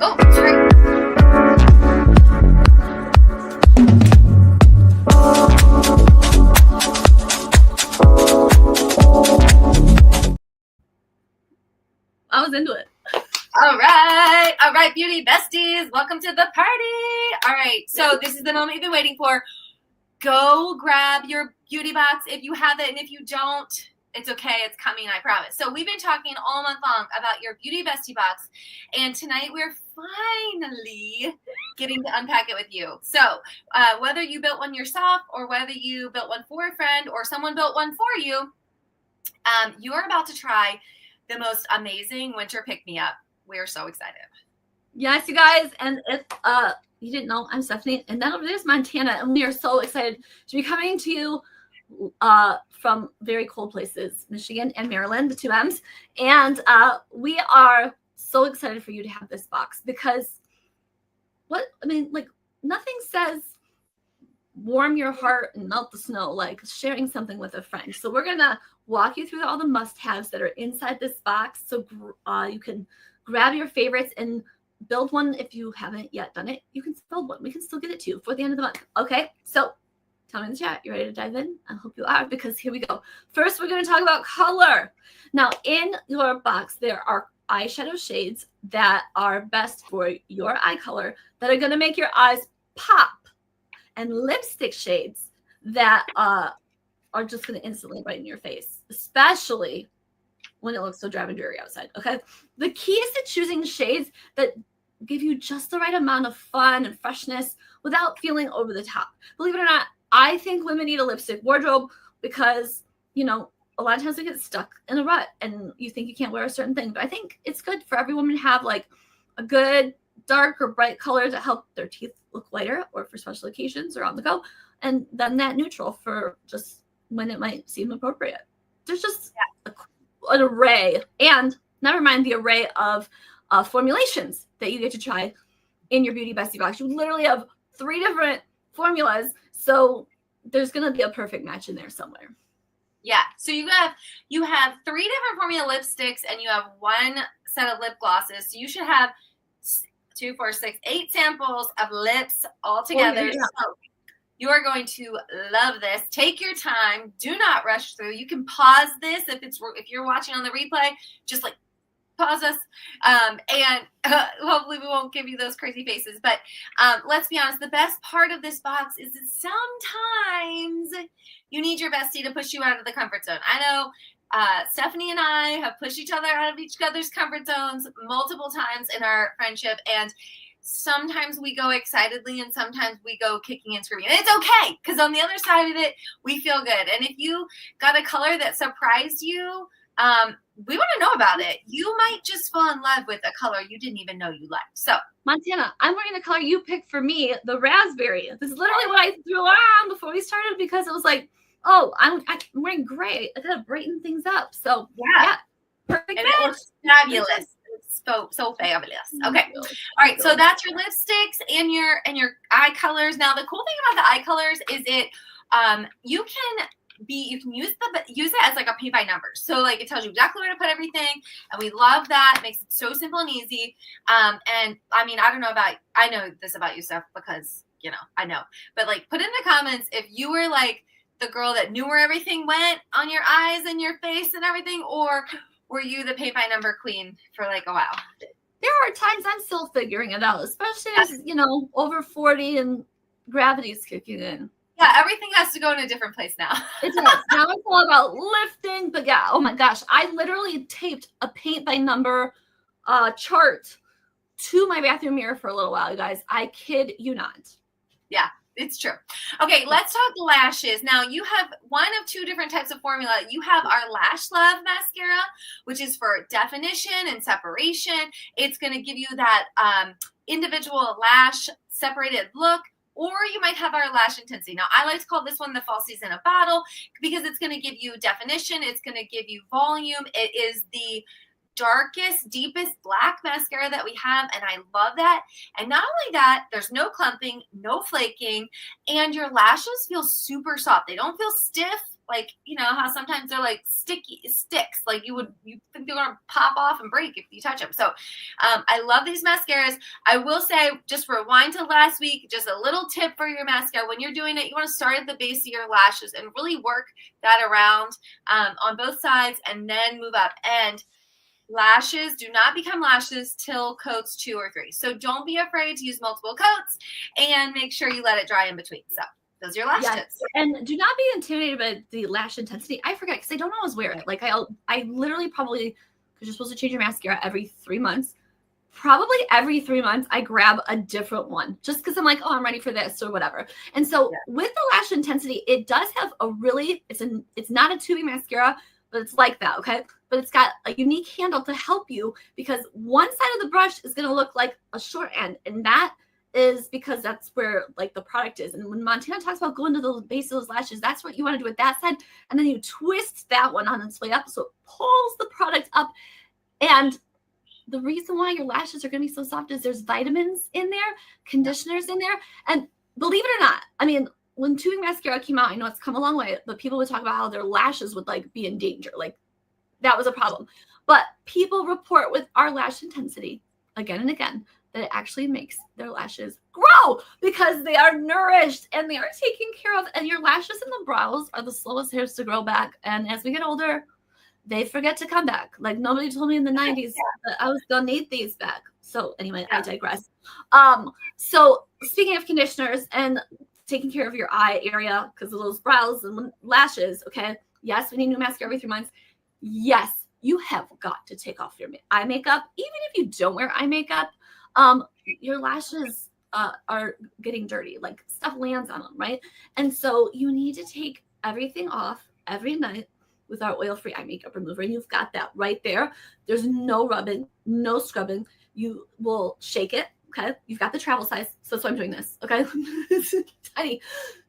Oh, sorry. I was into it. All right, beauty besties, welcome to the party. All right, so this is the moment you've been waiting for. Go grab your beauty box if you have it, and if you don't, it's okay, it's coming, I promise. So we've been talking all month long about your Beauty Bestie Box, and tonight we're finally getting to unpack it with you. So whether you built one yourself or whether you built one for a friend or someone built one for you, you're about to try the most amazing winter pick-me-up. We're so excited. Yes, you guys, and if you didn't know, I'm Stephanie, and that over there is Montana, and we are so excited to be coming to you from very cold places, Michigan and Maryland, the two M's, and we are so excited for you to have this box because nothing says warm your heart and melt the snow like sharing something with a friend. So we're gonna walk you through all the must-haves that are inside this box, so you can grab your favorites and build one. If you haven't yet done it, you can build one. We can still get it to you for the end of the month. Okay, so tell me in the chat, you ready to dive in? I hope you are, because here we go. First, we're going to talk about color. Now, in your box, there are eyeshadow shades that are best for your eye color that are going to make your eyes pop, and lipstick shades that are just going to instantly brighten your face, especially when it looks so drab and dreary outside. Okay, the key is to choosing shades that give you just the right amount of fun and freshness without feeling over the top. Believe it or not, I think women need a lipstick wardrobe because, you know, a lot of times we get stuck in a rut and you think you can't wear a certain thing. But I think it's good for every woman to have like a good dark or bright color to help their teeth look lighter or for special occasions or on the go. And then that neutral for just when it might seem appropriate. There's just an array, and never mind the array of formulations that you get to try in your Beauty Bestie Box. You literally have 3 different formulas, so there's going to be a perfect match in there somewhere. Yeah, so you have 3 different formula lipsticks and you have 1 set of lip glosses. So you should have 2, 4, 6, 8 samples of lips all together. So you are going to love this. Take your time. Do not rush through. You can pause this if you're watching on the replay. Just like pause us, and hopefully we won't give you those crazy faces. But let's be honest. The best part of this box is that sometimes you need your bestie to push you out of the comfort zone. I know Stephanie and I have pushed each other out of each other's comfort zones multiple times in our friendship, and sometimes we go excitedly and sometimes we go kicking and screaming. And it's okay, because on the other side of it, we feel good. And if you got a color that surprised you, we want to know about it. You might just fall in love with a color you didn't even know you liked. So, Montana, I'm wearing the color you picked for me, the raspberry. This is literally what I threw on before we started because it was like, oh, I'm wearing gray. I gotta brighten things up. So, yeah perfect. And it looks fabulous. So fabulous. Okay. All right. So that's your lipsticks and your eye colors. Now, the cool thing about the eye colors is you can use it as like a paint by numbers. So like it tells you exactly where to put everything, and we love that. It makes it so simple and easy. And I mean, I know this about you, Steph, because I know. But like, put in the comments if you were like the girl that knew where everything went on your eyes and your face and everything, or were you the paint by number queen for like a while? There are times I'm still figuring it out, especially as, over 40 and gravity's kicking in. Yeah, everything has to go in a different place now. It does. Now it's all about lifting, but yeah, oh my gosh. I literally taped a paint by number chart to my bathroom mirror for a little while, you guys. I kid you not. Yeah. It's true. Okay, let's talk lashes. Now, you have 1 of 2 different types of formula. You have our Lash Love mascara, which is for definition and separation. It's going to give you that individual lash separated look. Or you might have our Lash Intensity. Now, I like to call this one the fall season of battle because it's going to give you definition. It's going to give you volume. It is the darkest, deepest black mascara that we have, and I love that. And not only that, there's no clumping, no flaking, and your lashes feel super soft. They don't feel stiff. like, you know, how sometimes they're like sticky sticks. Like you think they're gonna pop off and break if you touch them. So I love these mascaras. I will say, just rewind to last week, just a little tip for your mascara. When you're doing it, you want to start at the base of your lashes and really work that around on both sides and then move up. And lashes do not become lashes till coats 2 or 3. So don't be afraid to use multiple coats and make sure you let it dry in between. So those are your lash tips. And do not be intimidated by the lash intensity. I forget because I don't always wear it. Like I literally probably, because you're supposed to change your mascara every 3 months. Probably every 3 months I grab a different one just because I'm like, oh, I'm ready for this or whatever. And so with the lash intensity, it does have a really, it's not a tubing mascara, but it's like that, okay? But it's got a unique handle to help you because one side of the brush is going to look like a short end, and that is because that's where like the product is. And when Montana talks about going to the base of those lashes, that's what you want to do with that side, and then you twist that one on its way up so it pulls the product up. And the reason why your lashes are going to be so soft is there's vitamins in there, conditioners in there, and believe it or not, I mean, when tubing mascara came out, I know it's come a long way, but people would talk about how their lashes would like be in danger. Like that was a problem. But people report with our lash intensity again and again that it actually makes their lashes grow because they are nourished and they are taken care of. And your lashes and the brows are the slowest hairs to grow back. And as we get older, they forget to come back. Like nobody told me in the 90s that I was going to need these back. So anyway, I digress. So speaking of conditioners and taking care of your eye area because of those brows and lashes, okay? Yes, we need new mascara every 3 months. Yes, you have got to take off your eye makeup. Even if you don't wear eye makeup, your lashes are getting dirty. Like stuff lands on them, right? And so you need to take everything off every night with our oil-free eye makeup remover. And you've got that right there. There's no rubbing, no scrubbing. You will shake it. Okay, you've got the travel size, so that's why I'm doing this. Okay, tiny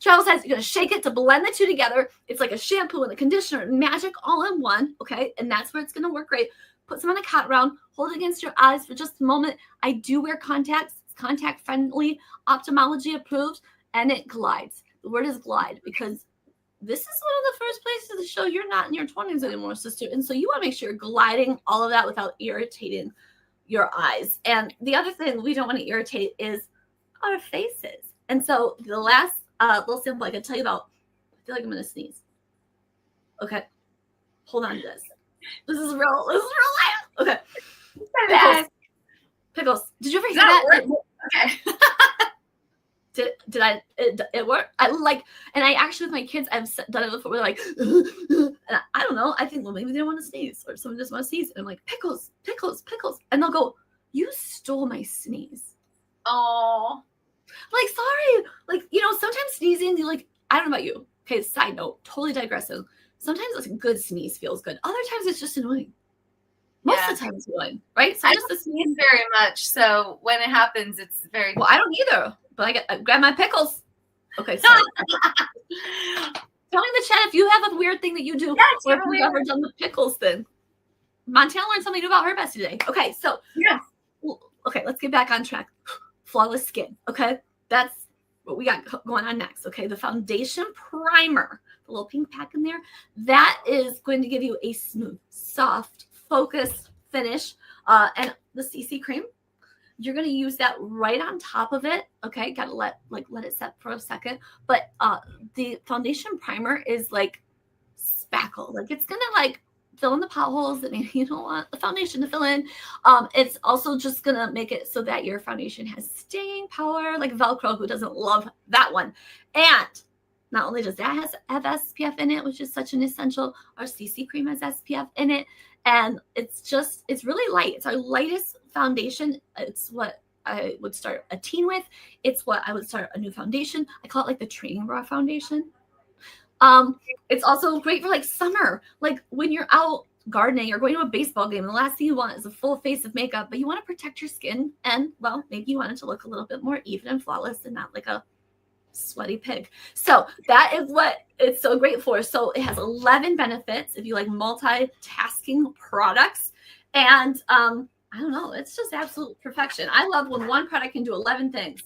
travel size. You're gonna shake it to blend the two together. It's like a shampoo and a conditioner, magic all in one. Okay, and that's where it's gonna work great. Put some on a cotton round, hold it against your eyes for just a moment. I do wear contacts. It's contact friendly, ophthalmology approved, and it glides. The word is glide because this is one of the first places to show you're not in your 20s anymore, sister. And so you want to make sure you're gliding all of that without irritating your eyes. And the other thing we don't want to irritate is our faces. And so the last little sample I can tell you about, I feel like I'm going to sneeze. Okay. Hold on to this. This is real life. Okay. Pickles. Did you ever hear that? Okay. Did it work? I like, and I actually with my kids, I've done it before. We're like, and I don't know. I think, well, maybe they don't want to sneeze, or someone just want to sneeze. And I'm like, pickles, and they'll go, "You stole my sneeze." Oh, like sorry, like sometimes sneezing, you like. I don't know about you. Okay, side note, totally digressive. Sometimes like, a good sneeze feels good. Other times it's just annoying. Most of the time it's annoying, right? So I don't sneeze very much, so when it happens, it's very. Well, I don't either. But I grab my pickles. Okay, sorry. Tell me in the chat if you have a weird thing that you do, or if you've ever done the pickles thing. Montana learned something new about her bestie today. Okay, so okay, let's get back on track. Flawless skin. Okay, that's what we got going on next. Okay, the foundation primer, the little pink pack in there, that is going to give you a smooth, soft, focused finish. And the CC cream, you're going to use that right on top of it. Okay, got to let it set for a second. But the foundation primer is like spackle. Like it's going to like fill in the potholes that maybe you don't want the foundation to fill in. It's also just going to make it so that your foundation has staying power, like Velcro. Who doesn't love that one? And not only does that have SPF in it, which is such an essential, our CC cream has SPF in it. And it's really light. It's our lightest foundation. It's what I would start a teen with. It's what I would start a new foundation. I call it like the training bra foundation. It's also great for like summer. Like when you're out gardening or going to a baseball game, the last thing you want is a full face of makeup, but you want to protect your skin. And well, maybe you want it to look a little bit more even and flawless and not like a sweaty pig. So that is what it's so great for. So it has 11 benefits if you like multitasking products. And I don't know, it's just absolute perfection. I love when one product can do 11 things.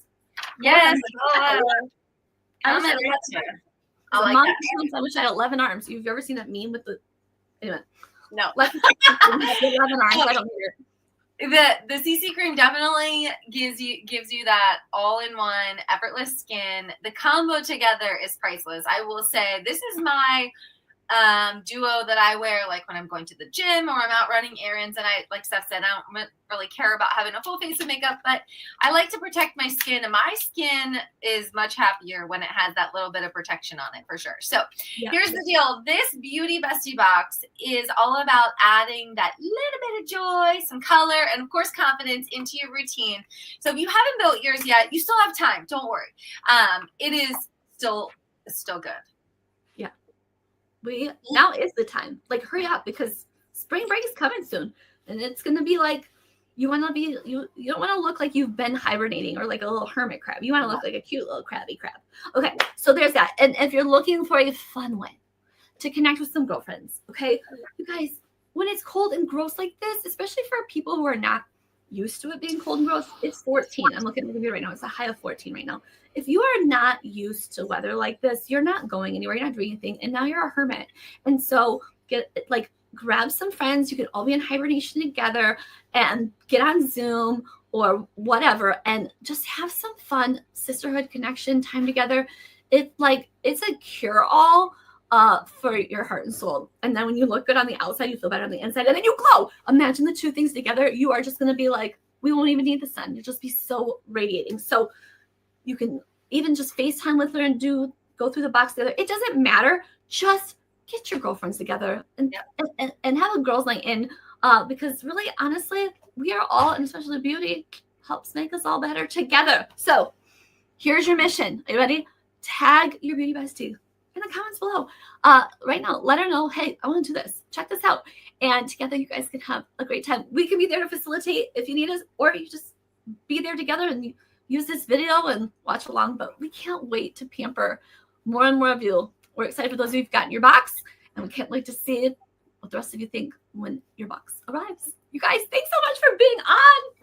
Yes. I like mom that. thinks I wish I had 11 arms. You've ever seen that meme with the anyway? No. 11 arms. I don't need it. The CC cream definitely gives you that all-in-one effortless skin. The combo together is priceless. I will say this is my duo that I wear like when I'm going to the gym or I'm out running errands, and I, like Steph said, I don't really care about having a full face of makeup, but I like to protect my skin, and my skin is much happier when it has that little bit of protection on it, for sure. So here's the deal. This Beauty Bestie Box is all about adding that little bit of joy, some color, and of course confidence into your routine. So if you haven't built yours yet, you still have time. Don't worry. It is still good. Now is the time. Like, hurry up, because spring break is coming soon, and it's gonna be like you don't want to look like you've been hibernating or like a little hermit crab. You want to look like a cute little crabby crab. Okay, so there's that. And if you're looking for a fun way to connect with some girlfriends, okay, you guys, when it's cold and gross like this, especially for people who are not used to it being cold and gross, it's 14. I'm looking at the computer right now. It's a high of 14 right now. If you are not used to weather like this, you're not going anywhere, you're not doing anything, and now you're a hermit. And so grab some friends. You can all be in hibernation together and get on Zoom or whatever, and just have some fun sisterhood connection time together. It's a cure-all for your heart and soul. And then when you look good on the outside, you feel better on the inside, and then you glow. Imagine the two things together. You are just going to be like, we won't even need the sun. You'll just be so radiating. So you can even just FaceTime with her and go through the box together. It doesn't matter. Just get your girlfriends together and have a girls' night in, because really, honestly, we are all, and especially beauty, helps make us all better together. So here's your mission. Are you ready? Tag your beauty bestie in the comments below. Right now, let her know, hey, I want to do this. Check this out. And together you guys can have a great time. We can be there to facilitate if you need us, or you just be there together and use this video and watch along. But we can't wait to pamper more and more of you. We're excited for those of you who've gotten your box, and we can't wait to see what the rest of you think when your box arrives. You guys, thanks so much for being on.